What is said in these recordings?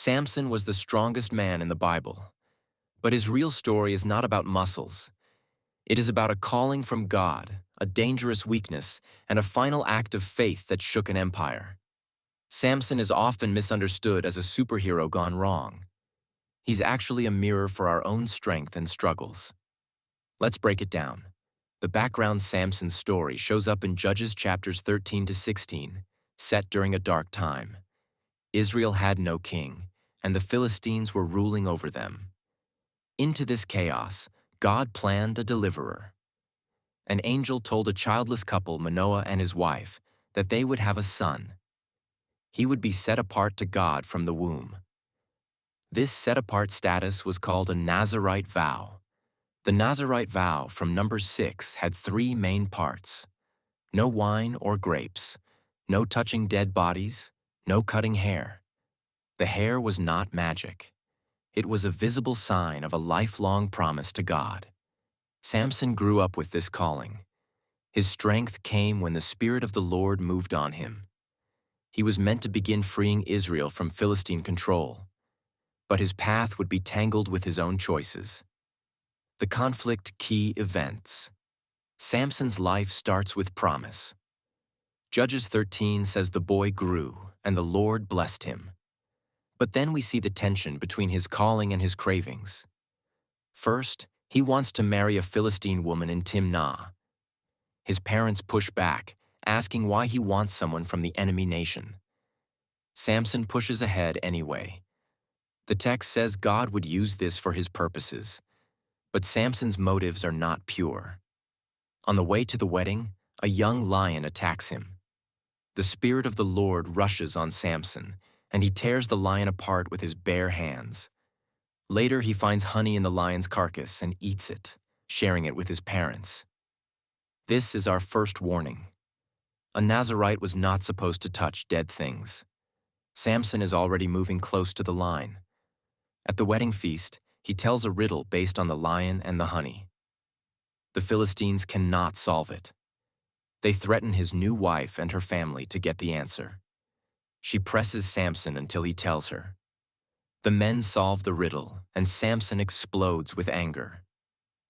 Samson was the strongest man in the Bible, but his real story is not about muscles. It is about a calling from God, a dangerous weakness, and a final act of faith that shook an empire. Samson is often misunderstood as a superhero gone wrong. He's actually a mirror for our own strength and struggles. Let's break it down. The background Samson's story shows up in Judges chapters 13 to 16, set during a dark time. Israel had no king, and the Philistines were ruling over them. Into this chaos, God planned a deliverer. An angel told a childless couple, Manoah and his wife, that they would have a son. He would be set apart to God from the womb. This set-apart status was called a Nazirite vow. The Nazirite vow from Numbers 6 had three main parts: no wine or grapes, no touching dead bodies, no cutting hair. The hair was not magic. It was a visible sign of a lifelong promise to God. Samson grew up with this calling. His strength came when the Spirit of the Lord moved on him. He was meant to begin freeing Israel from Philistine control, but his path would be tangled with his own choices. The conflict key events. Samson's life starts with promise. Judges 13 says the boy grew, and the Lord blessed him. But then we see the tension between his calling and his cravings. First, he wants to marry a Philistine woman in Timnah. His parents push back, asking why he wants someone from the enemy nation. Samson pushes ahead anyway. The text says God would use this for his purposes, but Samson's motives are not pure. On the way to the wedding, a young lion attacks him. The Spirit of the Lord rushes on Samson, and he tears the lion apart with his bare hands. Later, he finds honey in the lion's carcass and eats it, sharing it with his parents. This is our first warning. A Nazirite was not supposed to touch dead things. Samson is already moving close to the line. At the wedding feast, he tells a riddle based on the lion and the honey. The Philistines cannot solve it. They threaten his new wife and her family to get the answer. She presses Samson until he tells her. The men solve the riddle, and Samson explodes with anger.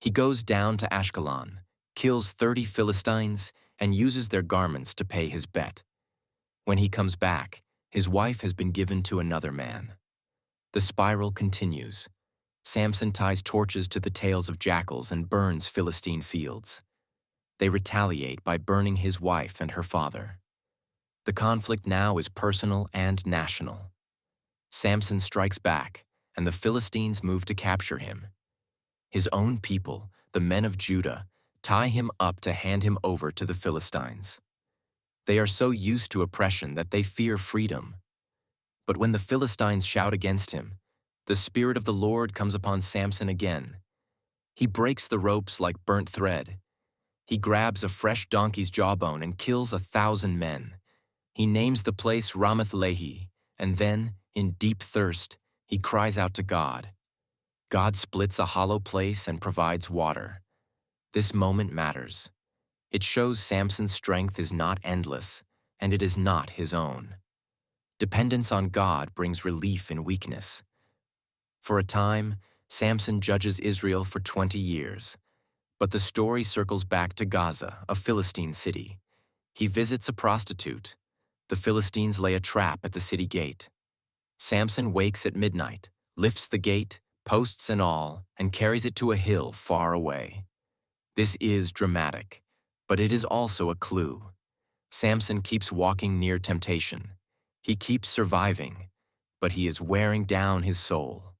He goes down to Ashkelon, kills 30 Philistines, and uses their garments to pay his bet. When he comes back, his wife has been given to another man. The spiral continues. Samson ties torches to the tails of jackals and burns Philistine fields. They retaliate by burning his wife and her father. The conflict now is personal and national. Samson strikes back, and the Philistines move to capture him. His own people, the men of Judah, tie him up to hand him over to the Philistines. They are so used to oppression that they fear freedom. But when the Philistines shout against him, the Spirit of the Lord comes upon Samson again. He breaks the ropes like burnt thread. He grabs a fresh donkey's jawbone and kills 1,000 men. He names the place Ramath-lehi, and then, in deep thirst, he cries out to God. God splits a hollow place and provides water. This moment matters. It shows Samson's strength is not endless, and it is not his own. Dependence on God brings relief in weakness. For a time, Samson judges Israel for 20 years. But the story circles back to Gaza, a Philistine city. He visits a prostitute. The Philistines lay a trap at the city gate. Samson wakes at midnight, lifts the gate, posts and all, and carries it to a hill far away. This is dramatic, but it is also a clue. Samson keeps walking near temptation. He keeps surviving, but he is wearing down his soul.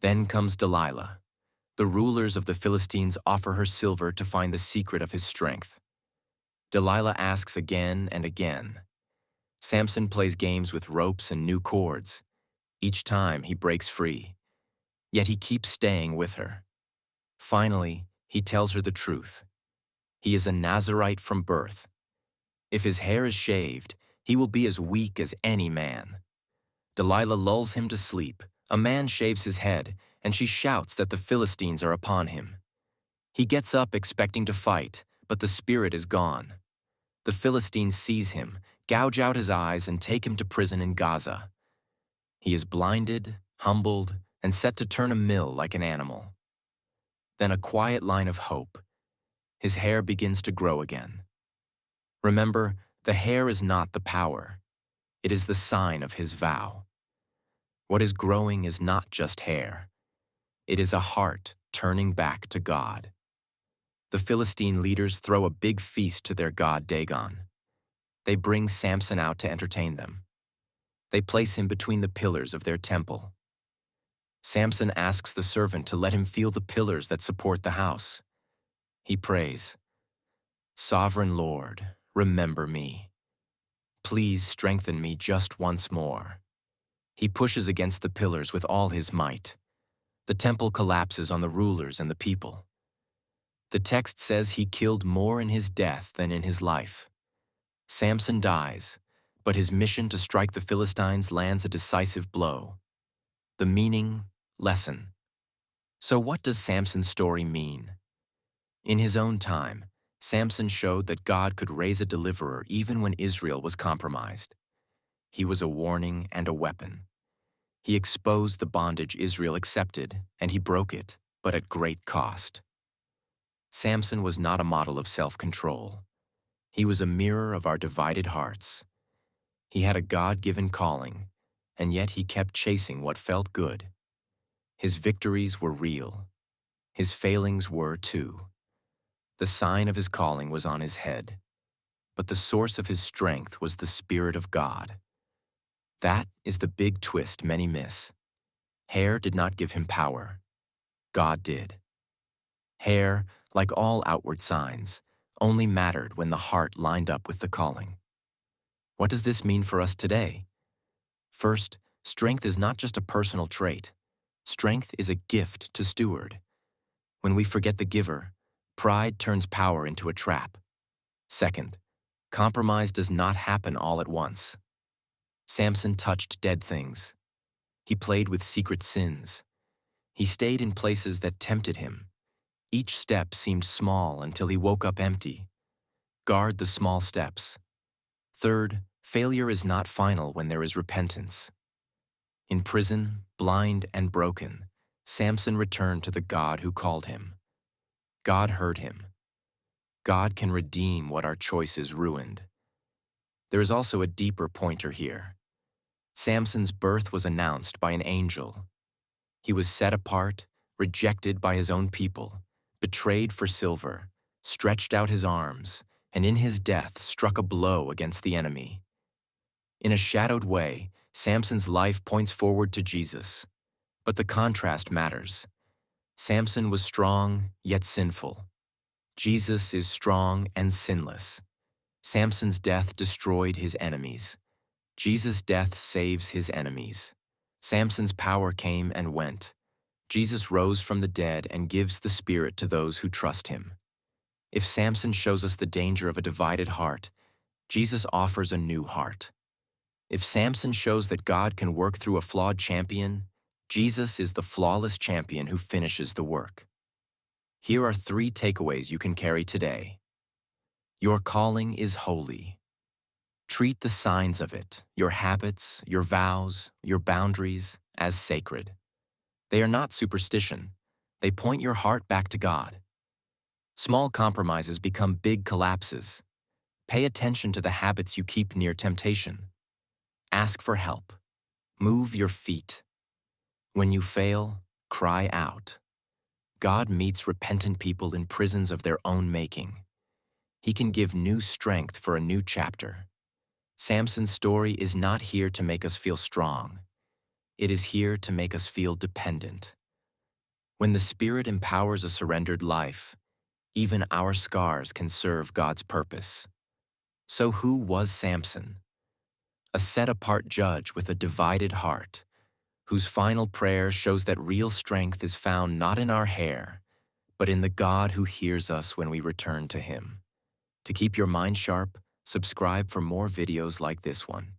Then comes Delilah. The rulers of the Philistines offer her silver to find the secret of his strength. Delilah asks again and again. Samson plays games with ropes and new cords. Each time he breaks free. Yet he keeps staying with her. Finally, he tells her the truth. He is a Nazirite from birth. If his hair is shaved, he will be as weak as any man. Delilah lulls him to sleep. A man shaves his head, and she shouts that the Philistines are upon him. He gets up expecting to fight, but the spirit is gone. The Philistines seize him, gouge out his eyes, and take him to prison in Gaza. He is blinded, humbled, and set to turn a mill like an animal. Then a quiet line of hope. His hair begins to grow again. Remember, the hair is not the power. It is the sign of his vow. What is growing is not just hair. It is a heart turning back to God. The Philistine leaders throw a big feast to their god Dagon. They bring Samson out to entertain them. They place him between the pillars of their temple. Samson asks the servant to let him feel the pillars that support the house. He prays, "Sovereign Lord, remember me. Please strengthen me just once more." He pushes against the pillars with all his might. The temple collapses on the rulers and the people. The text says he killed more in his death than in his life. Samson dies, but his mission to strike the Philistines lands a decisive blow. The meaning, lesson. So what does Samson's story mean? In his own time, Samson showed that God could raise a deliverer even when Israel was compromised. He was a warning and a weapon. He exposed the bondage Israel accepted, and he broke it, but at great cost. Samson was not a model of self-control. He was a mirror of our divided hearts. He had a God-given calling, and yet he kept chasing what felt good. His victories were real. His failings were too. The sign of his calling was on his head, but the source of his strength was the Spirit of God. That is the big twist many miss. Hair did not give him power. God did. Hair, like all outward signs, only mattered when the heart lined up with the calling. What does this mean for us today? First, strength is not just a personal trait. Strength is a gift to steward. When we forget the giver, pride turns power into a trap. Second, compromise does not happen all at once. Samson touched dead things. He played with secret sins. He stayed in places that tempted him. Each step seemed small until he woke up empty. Guard the small steps. Third, failure is not final when there is repentance. In prison, blind and broken, Samson returned to the God who called him. God heard him. God can redeem what our choices ruined. There is also a deeper pointer here. Samson's birth was announced by an angel. He was set apart, rejected by his own people, betrayed for silver, stretched out his arms, and in his death struck a blow against the enemy. In a shadowed way, Samson's life points forward to Jesus. But the contrast matters. Samson was strong, yet sinful. Jesus is strong and sinless. Samson's death destroyed his enemies. Jesus' death saves his enemies. Samson's power came and went. Jesus rose from the dead and gives the Spirit to those who trust him. If Samson shows us the danger of a divided heart, Jesus offers a new heart. If Samson shows that God can work through a flawed champion, Jesus is the flawless champion who finishes the work. Here are 3 takeaways you can carry today. Your calling is holy. Treat the signs of it, your habits, your vows, your boundaries, as sacred. They are not superstition. They point your heart back to God. Small compromises become big collapses. Pay attention to the habits you keep near temptation. Ask for help. Move your feet. When you fail, cry out. God meets repentant people in prisons of their own making. He can give new strength for a new chapter. Samson's story is not here to make us feel strong. It is here to make us feel dependent. When the Spirit empowers a surrendered life, even our scars can serve God's purpose. So who was Samson? A set-apart judge with a divided heart, whose final prayer shows that real strength is found not in our hair, but in the God who hears us when we return to Him. To keep your mind sharp, subscribe for more videos like this one.